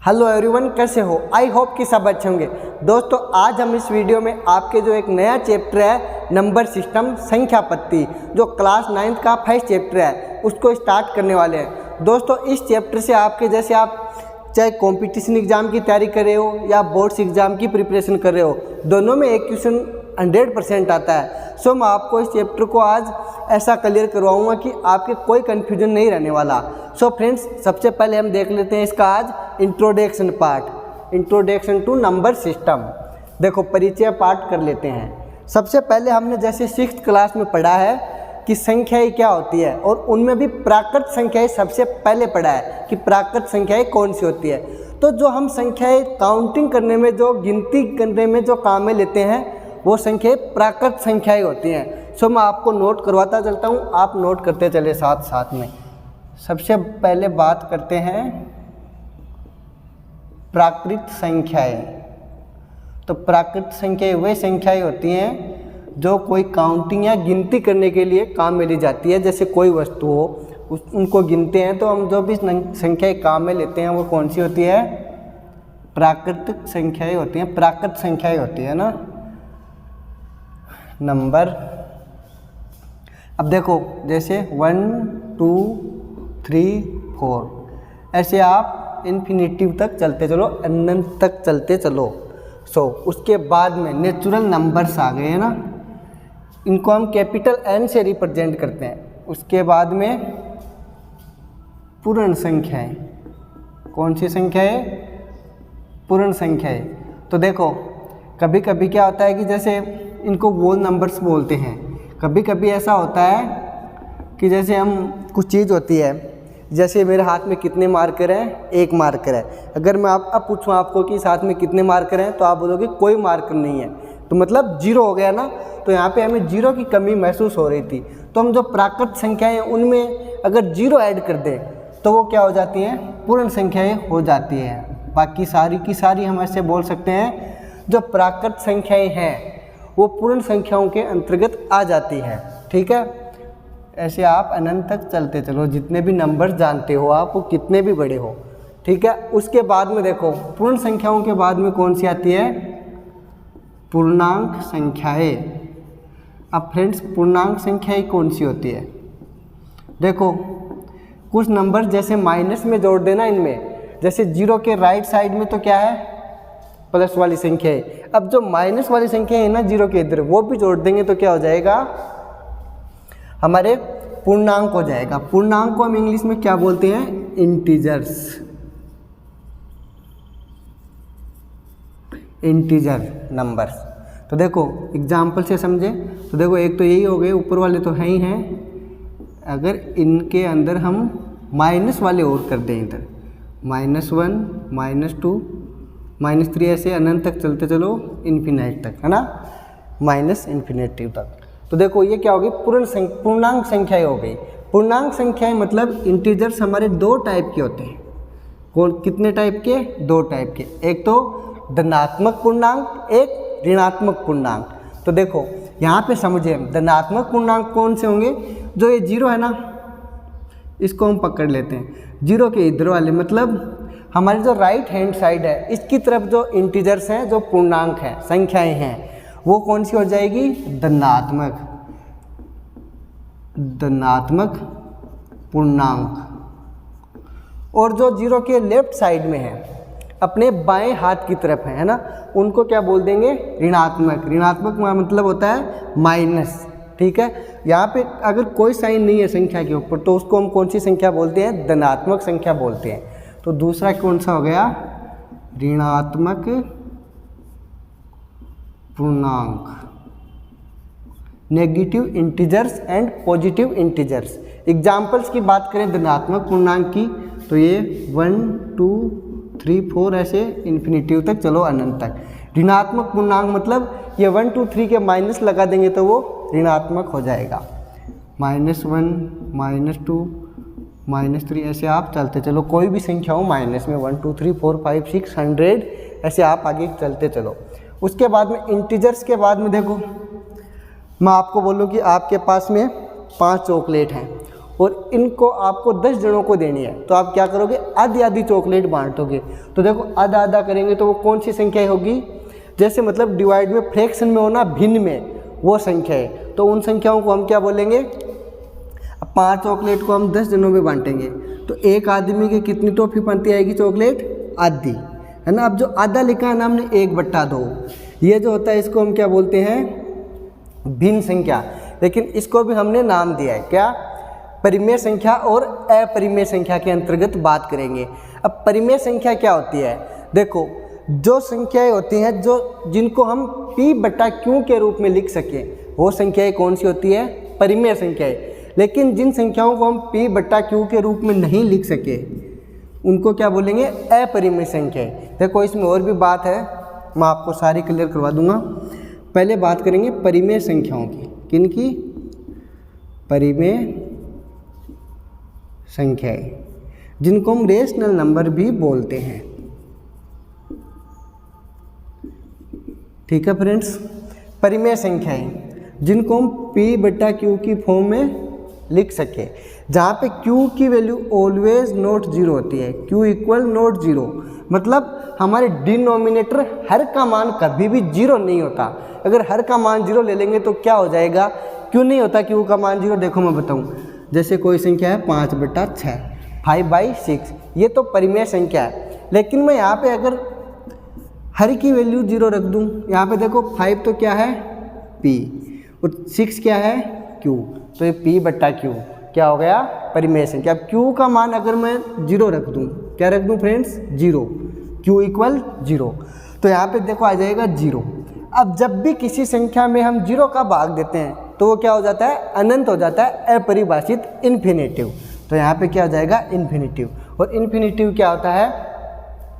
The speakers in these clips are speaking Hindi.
हेलो एवरीवन, कैसे हो? आई होप कि सब अच्छे होंगे। दोस्तों, आज हम इस वीडियो में आपके जो एक नया चैप्टर है नंबर सिस्टम संख्या पत्ती, जो क्लास 9th का फर्स्ट चैप्टर है, उसको स्टार्ट करने वाले हैं। दोस्तों, इस चैप्टर से आपके जैसे आप चाहे कंपटीशन एग्जाम की तैयारी कर रहे हो या बोर्ड्स एग्जाम की प्रिपरेशन कर रहे हो, दोनों में एक क्वेश्चन 100% आता है। सो मैं आपको इस चैप्टर को आज ऐसा क्लियर करवाऊंगा कि आपके कोई कन्फ्यूजन नहीं रहने वाला। सो फ्रेंड्स, सबसे पहले हम देख लेते हैं इसका आज introduction part, introduction to number system. देखो, परिचय पार्ट कर लेते हैं। सबसे पहले हमने जैसे 6th क्लास में पढ़ा है कि संख्याएं क्या होती है, और उनमें भी प्राकृत संख्याएं सबसे पहले पढ़ा है कि प्राकृत संख्याएं कौन सी होती है। तो जो हम संख्याएं काउंटिंग करने में, जो गिनती करने में जो काम में लेते हैं, वो संख्याएं प्राकृत संख्याएं होती हैं। सो मैं आपको नोट करवाता चलता हूँ, आप नोट करते चले साथ साथ में। सबसे पहले बात करते हैं प्राकृत संख्याएं। तो प्राकृत संख्याएं वे संख्याएं होती हैं जो कोई काउंटिंग या गिनती करने के लिए काम में ली जाती है। जैसे कोई वस्तु हो, उनको गिनते हैं, तो हम जो भी संख्याएं काम में लेते हैं वो कौन सी होती है? प्राकृतिक संख्याएं होती हैं, प्राकृत संख्याएं होती है ना, नंबर। अब देखो, जैसे 1 2 3 4 ऐसे आप इन्फिनिटिव तक चलते चलो, अनंत तक चलते चलो। उसके बाद में नेचुरल नंबर्स आ गए हैं ना, इनको हम कैपिटल N से रिप्रेजेंट करते हैं। उसके बाद में पूर्ण संख्याएं। कौन सी संख्याएं? पूर्ण संख्याएं। तो देखो, कभी कभी क्या होता है कि जैसे इनको होल नंबर्स बोलते हैं। कभी कभी ऐसा होता है कि जैसे हम कुछ चीज़ होती है, जैसे मेरे हाथ में कितने मार्कर हैं? 1 मार्कर है। अगर मैं अब पूछूं आपको कि इस हाथ में कितने मार्कर हैं, तो आप बोलोगे कोई मार्कर नहीं है, तो मतलब 0 हो गया ना। तो यहाँ पे हमें 0 की कमी महसूस हो रही थी। तो हम जो प्राकृत संख्याएं हैं उनमें अगर 0 ऐड कर दें तो वो क्या हो जाती हैं? पूर्ण संख्याएं हो जाती हैं। बाकी सारी की सारी हम ऐसे बोल सकते हैं, जो प्राकृत संख्याएं हैं वो पूर्ण संख्याओं के अंतर्गत आ जाती है। ठीक है, ऐसे आप अनंत तक चलते चलो, जितने भी नंबर जानते हो आप, वो कितने भी बड़े हो। ठीक है, उसके बाद में देखो, पूर्ण संख्याओं के बाद में कौन सी आती है? पूर्णांक संख्याएं। अब फ्रेंड्स, पूर्णांक संख्याएं कौन सी होती है? देखो, कुछ नंबर जैसे माइनस में जोड़ देना इनमें, जैसे 0 के राइट साइड में तो क्या है? प्लस वाली संख्या है। अब जो माइनस वाली संख्या है ना 0 के इधर, वो भी जोड़ देंगे तो क्या हो जाएगा? हमारे पूर्णांक हो जाएगा। पूर्णांक को हम इंग्लिश में क्या बोलते हैं? Integers, integer numbers. तो देखो, एग्जाम्पल से समझे तो देखो, एक तो यही हो गए, ऊपर वाले तो हैं ही हैं। अगर इनके अंदर हम माइनस वाले और कर दें, इधर -1 -2 -3 ऐसे अनंत तक चलते चलो, इन्फिनाइट तक, है ना, माइनस इन्फिनिटिव तक। तो देखो, ये क्या होगी? पूर्णांक संख्याएं हो गई। पूर्णांक संख्याएं मतलब इंटीजर्स हमारे 2 टाइप के होते हैं। कितने टाइप के? 2 टाइप के। एक तो धनात्मक पूर्णांक, एक ऋणात्मक पूर्णांक। तो देखो, यहाँ पे समझे, धनात्मक पूर्णांक कौन से होंगे? जो ये 0 है ना, इसको हम पकड़ लेते हैं। 0 के इधर वाले, मतलब हमारी जो राइट हैंड साइड है, इसकी तरफ जो इंटीजर्स हैं, जो पूर्णांक हैं, संख्याएं हैं, वो कौन सी हो जाएगी? धनात्मक, धनात्मक पूर्णांक। और जो 0 के लेफ्ट साइड में है, अपने बाएं हाथ की तरफ है ना, उनको क्या बोल देंगे? ऋणात्मक। ऋणात्मक मतलब होता है माइनस। ठीक है, यहाँ पे अगर कोई साइन नहीं है संख्या के ऊपर, तो उसको हम कौन सी संख्या बोलते हैं? धनात्मक संख्या बोलते हैं। तो दूसरा कौन सा हो गया? ऋणात्मक पूर्णांक। Negative integers and positive integers. Examples की बात करें धनात्मक पूर्णांक की, तो ये 1 2 3 4 ऐसे इन्फिनिटिव तक चलो, अनंत तक। ऋणात्मक पूर्णांक मतलब ये 1 2 3 के माइनस लगा देंगे तो वो ऋणात्मक हो जाएगा। -1 -2 -3 ऐसे आप चलते चलो, कोई भी संख्या हो माइनस में, 1 2 3 4 5 6 100 ऐसे आप आगे चलते चलो। उसके बाद में इंटीजर्स के बाद में देखो, मैं आपको बोलूँ कि आपके पास में 5 चॉकलेट हैं, और इनको आपको 10 जनों को देनी है, तो आप क्या करोगे, आधी आधी चॉकलेट बांटोगे। तो देखो आधा आधा करेंगे तो वो कौन सी संख्या होगी, जैसे मतलब डिवाइड में फ्रैक्शन में होना, भिन्न में वो संख्या है, तो उन संख्याओं को हम क्या बोलेंगे। अब 5 चॉकलेट को हम 10 जनों में बांटेंगे तो एक आदमी की कितनी टॉफी बनती आएगी चॉकलेट, आधी, है ना। अब जो आधा लिखा है ना हमने 1/2, ये जो होता है इसको हम क्या बोलते हैं, भिन्न संख्या। लेकिन इसको भी हमने नाम दिया है क्या, परिमेय संख्या और अपरिमेय संख्या के अंतर्गत बात करेंगे। अब परिमेय संख्या क्या होती है, देखो जो संख्याएं होती हैं जिनको हम p/q के रूप में लिख सकें, वो संख्याएं कौन सी होती है, परिमेय संख्याएं। लेकिन जिन संख्याओं को हम p/q के रूप में नहीं लिख सके उनको क्या बोलेंगे, अपरिमेय संख्याएं। देखो इसमें और भी बात है, मैं आपको सारी क्लियर करवा दूंगा। पहले बात करेंगे परिमेय संख्याओं की, किनकी, परिमेय संख्याएं, जिनको हम रेशनल नंबर भी बोलते हैं। ठीक है फ्रेंड्स, परिमेय संख्याएं जिनको हम p/q की फॉर्म में लिख सके, जहाँ पे q की वैल्यू ऑलवेज नॉट जीरो होती है, q इक्वल नॉट जीरो, मतलब हमारे डिनोमिनेटर हर का मान कभी भी जीरो नहीं होता। अगर हर का मान जीरो ले लेंगे तो क्या हो जाएगा, क्यों नहीं होता q का मान जीरो, देखो मैं बताऊँ। जैसे कोई संख्या है 5/6, 5/6, ये तो परिमेय संख्या है। लेकिन मैं यहाँ पे अगर हर की वैल्यू जीरो रख दूँ, यहाँ पे देखो 5 तो क्या है p और 6 क्या है q, तो ये p/q क्या हो गया, परिमेय संख्या। अब q का मान अगर मैं जीरो रख दूँ, क्या रख दूँ friends, zero, q equal zero, तो यहाँ पे देखो आ जाएगा जीरो। अब जब भी किसी संख्या में हम जीरो का भाग देते हैं तो वो क्या हो जाता है, अनंत हो जाता है, अपरिभाषित, इन्फिनेटिव। तो यहाँ पे क्या हो जाएगा, इन्फिनेटिव। और इन्फिनेटिव क्या होता है,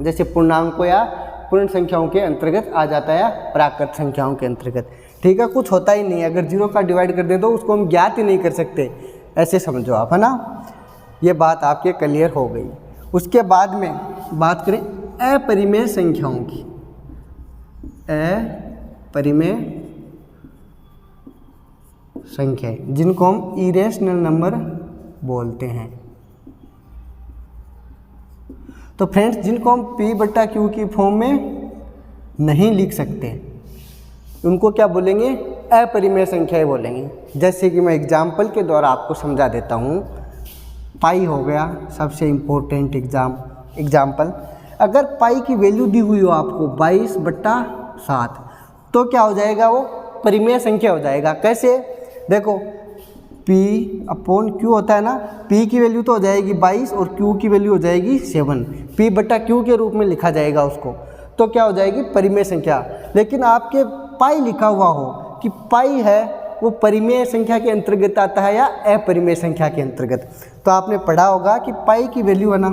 जैसे पूर्णांकों या पूर्ण संख्याओं के अंतर्गत आ जाता है, प्राकृत संख्याओं के अंतर्गत। ठीक है, कुछ होता ही नहीं है, अगर जीरो का डिवाइड कर दे तो उसको हम ज्ञात ही नहीं कर सकते, ऐसे समझो आप, है ना। ये बात आपके क्लियर हो गई। उसके बाद में बात करें अपरिमेय संख्याओं की, अपरिमेय संख्याएं जिनको हम इरेशनल नंबर बोलते हैं। तो फ्रेंड्स, जिनको हम p/q की फॉर्म में नहीं लिख सकते उनको क्या बोलेंगे, अपरिमेय संख्याएं बोलेंगे। जैसे कि मैं एग्जाम्पल के द्वारा आपको समझा देता हूँ। पाई हो गया सबसे इम्पोर्टेंट एग्जाम्पल। अगर पाई की वैल्यू दी हुई हो आपको 22/7, तो क्या हो जाएगा, वो परिमेय संख्या हो जाएगा। कैसे, देखो p/q होता है ना, p की वैल्यू तो हो जाएगी 22 और q की वैल्यू हो जाएगी 7, p/q के रूप में लिखा जाएगा उसको, तो क्या हो जाएगी, परिमेय संख्या। लेकिन आपके पाई लिखा हुआ हो कि पाई है, वो परिमेय संख्या के अंतर्गत आता है या अपरिमेय संख्या के अंतर्गत। तो आपने पढ़ा होगा कि पाई की वैल्यू है ना,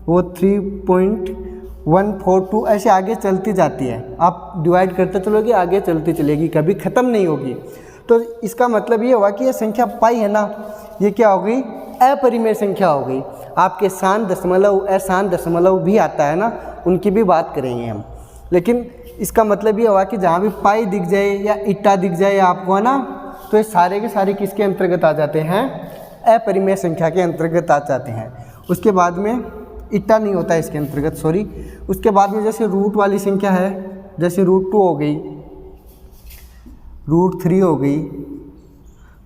वो 3.142 ऐसे आगे चलती जाती है। आप डिवाइड करते चलोगे, आगे चलती चलेगी, कभी ख़त्म नहीं होगी। तो इसका मतलब ये हुआ कि ये संख्या पाई है ना, ये क्या हो गई, अपरिमेय संख्या हो गई। आपके शांत दशमलव, अशांत दशमलव भी आता है ना, उनकी भी बात करेंगे हम। लेकिन इसका मतलब ये हुआ कि जहाँ भी पाई दिख जाए या इट्टा दिख जाए आपको, है ना, तो ये सारे के सारे किसके अंतर्गत आ जाते हैं, अपरिमेय संख्या के अंतर्गत आ जाते हैं। उसके बाद में इट्टा नहीं होता इसके अंतर्गत, सॉरी। उसके बाद में जैसे रूट वाली संख्या है, जैसे √2 हो गई, √3 हो गई,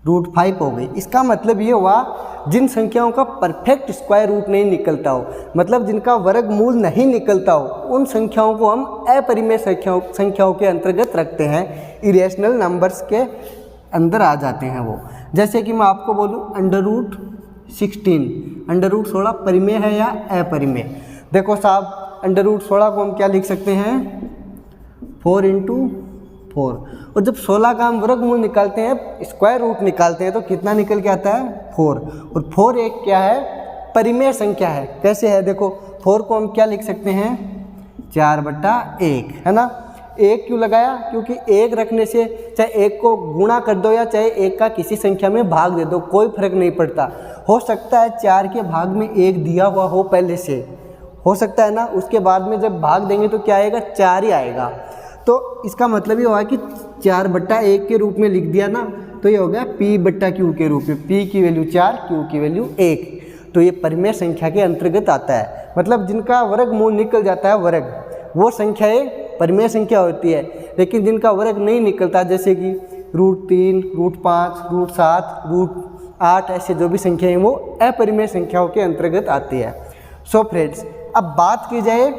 √5 हो गई। इसका मतलब ये हुआ जिन संख्याओं का परफेक्ट स्क्वायर रूट नहीं निकलता हो, मतलब जिनका वर्गमूल नहीं निकलता हो, उन संख्याओं को हम अपरिमेय संख्याओं के अंतर्गत रखते हैं, इरेशनल नंबर्स के अंदर आ जाते हैं वो। जैसे कि मैं आपको बोलूँ √16, √16 परिमेय है या अपरिमेय। देखो साहब, √16 को हम क्या लिख सकते हैं, 4 × 4। और जब 16 का हम वर्गमूल निकालते हैं, स्क्वायर रूट निकालते हैं, तो कितना निकल के आता है, 4। और 4 एक क्या है, परिमेय संख्या है। कैसे है, देखो 4 को हम क्या लिख सकते हैं, 4/1, है ना। 1 क्यों लगाया, क्योंकि 1 रखने से चाहे 1 को गुणा कर दो या चाहे 1 का किसी संख्या में भाग दे दो, कोई फर्क नहीं पड़ता। हो सकता है 4 के भाग में 1 दिया हुआ हो पहले से, हो सकता है ना, उसके बाद में जब भाग देंगे तो क्या आएगा, 4 ही आएगा। तो इसका मतलब ये हुआ कि 4/1 के रूप में लिख दिया ना, तो ये हो गया p/q के रूप में, p की वैल्यू 4, q की वैल्यू 1। तो ये परिमेय संख्या के अंतर्गत आता है, मतलब जिनका वर्गमूल निकल जाता है वर्ग, वो संख्याएं परिमेय संख्या होती है। लेकिन जिनका वर्ग नहीं निकलता, जैसे कि √3, √5, √7, √8, ऐसे जो भी संख्याएं वो अपरिमेय संख्याओं के अंतर्गत आती है। सो फ्रेंड्स, अब बात की जाए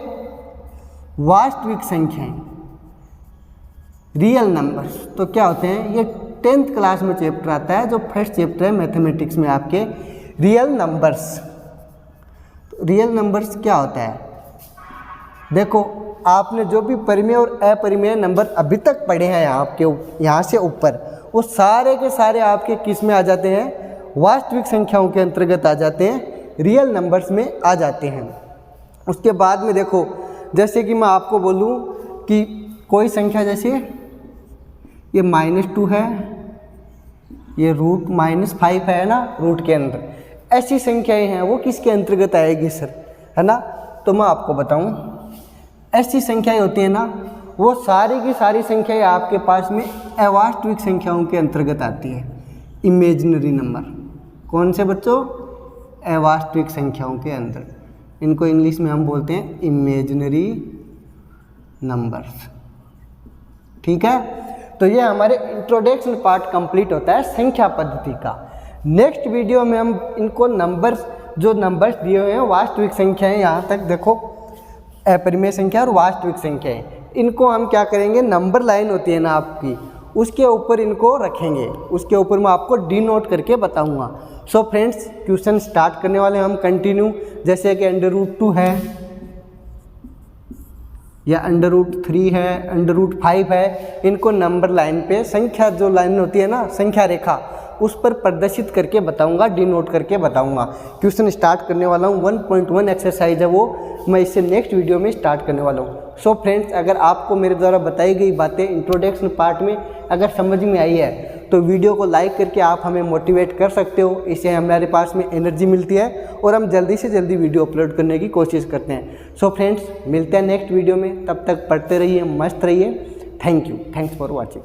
वास्तविक संख्याएं, रियल नंबर्स, तो क्या होते हैं, ये 10th क्लास में चैप्टर आता है, जो फर्स्ट चैप्टर है मैथमेटिक्स में आपके, रियल नंबर्स। तो रियल नंबर्स क्या होता है, देखो आपने जो भी परिमेय और अपरिमेय नंबर अभी तक पढ़े हैं यहाँ से ऊपर, वो सारे के सारे आपके किस में आ जाते हैं, वास्तविक संख्याओं के अंतर्गत आ जाते हैं, रियल नंबर्स में आ जाते हैं। उसके बाद में देखो, जैसे कि मैं आपको बोलूँ कि कोई संख्या, जैसे ये -2 है, ये √-5 है ना रूट के अंदर, ऐसी संख्याएं हैं वो किसके अंतर्गत आएगी सर, है ना। तो मैं आपको बताऊं, ऐसी संख्याएं होती हैं ना, वो सारी की सारी संख्याएं आपके पास में अवास्तविक संख्याओं के अंतर्गत आती है, इमेजिनरी नंबर। कौन से बच्चों, अवास्तविक संख्याओं के अंदर, इनको इंग्लिश में हम बोलते हैं इमेजिनरी नंबर्स, ठीक है। तो ये हमारे इंट्रोडक्शन पार्ट कंप्लीट होता है संख्या पद्धति का। नेक्स्ट वीडियो में हम इनको नंबर्स, जो नंबर्स दिए हुए हैं वास्तविक संख्याएं, यहाँ तक देखो अपरिमेय संख्या और वास्तविक संख्याएं, इनको हम क्या करेंगे, नंबर लाइन होती है ना आपकी, उसके ऊपर इनको रखेंगे, उसके ऊपर मैं आपको डिनोट करके बताऊंगा। सो फ्रेंड्स, क्वेश्चन स्टार्ट करने वाले हम कंटिन्यू, जैसे कि √2 है या √3 है, √5 है, इनको नंबर लाइन पे, संख्या जो लाइन होती है ना, संख्या रेखा, उस पर प्रदर्शित करके बताऊंगा, डिनोट करके बताऊंगा। क्वेश्चन स्टार्ट करने वाला हूँ, 1.1 एक्सरसाइज है वो, मैं इससे नेक्स्ट वीडियो में स्टार्ट करने वाला हूँ। सो फ्रेंड्स, अगर आपको मेरे द्वारा बताई गई बातें इंट्रोडक्शन पार्ट में अगर समझ में आई है, तो वीडियो को लाइक करके आप हमें मोटिवेट कर सकते हो, इससे हमारे पास में एनर्जी मिलती है और हम जल्दी से जल्दी वीडियो अपलोड करने की कोशिश करते हैं। सो फ्रेंड्स, मिलते हैं नेक्स्ट वीडियो में, तब तक पढ़ते रहिए, मस्त रहिए। Thank you, thanks for watching.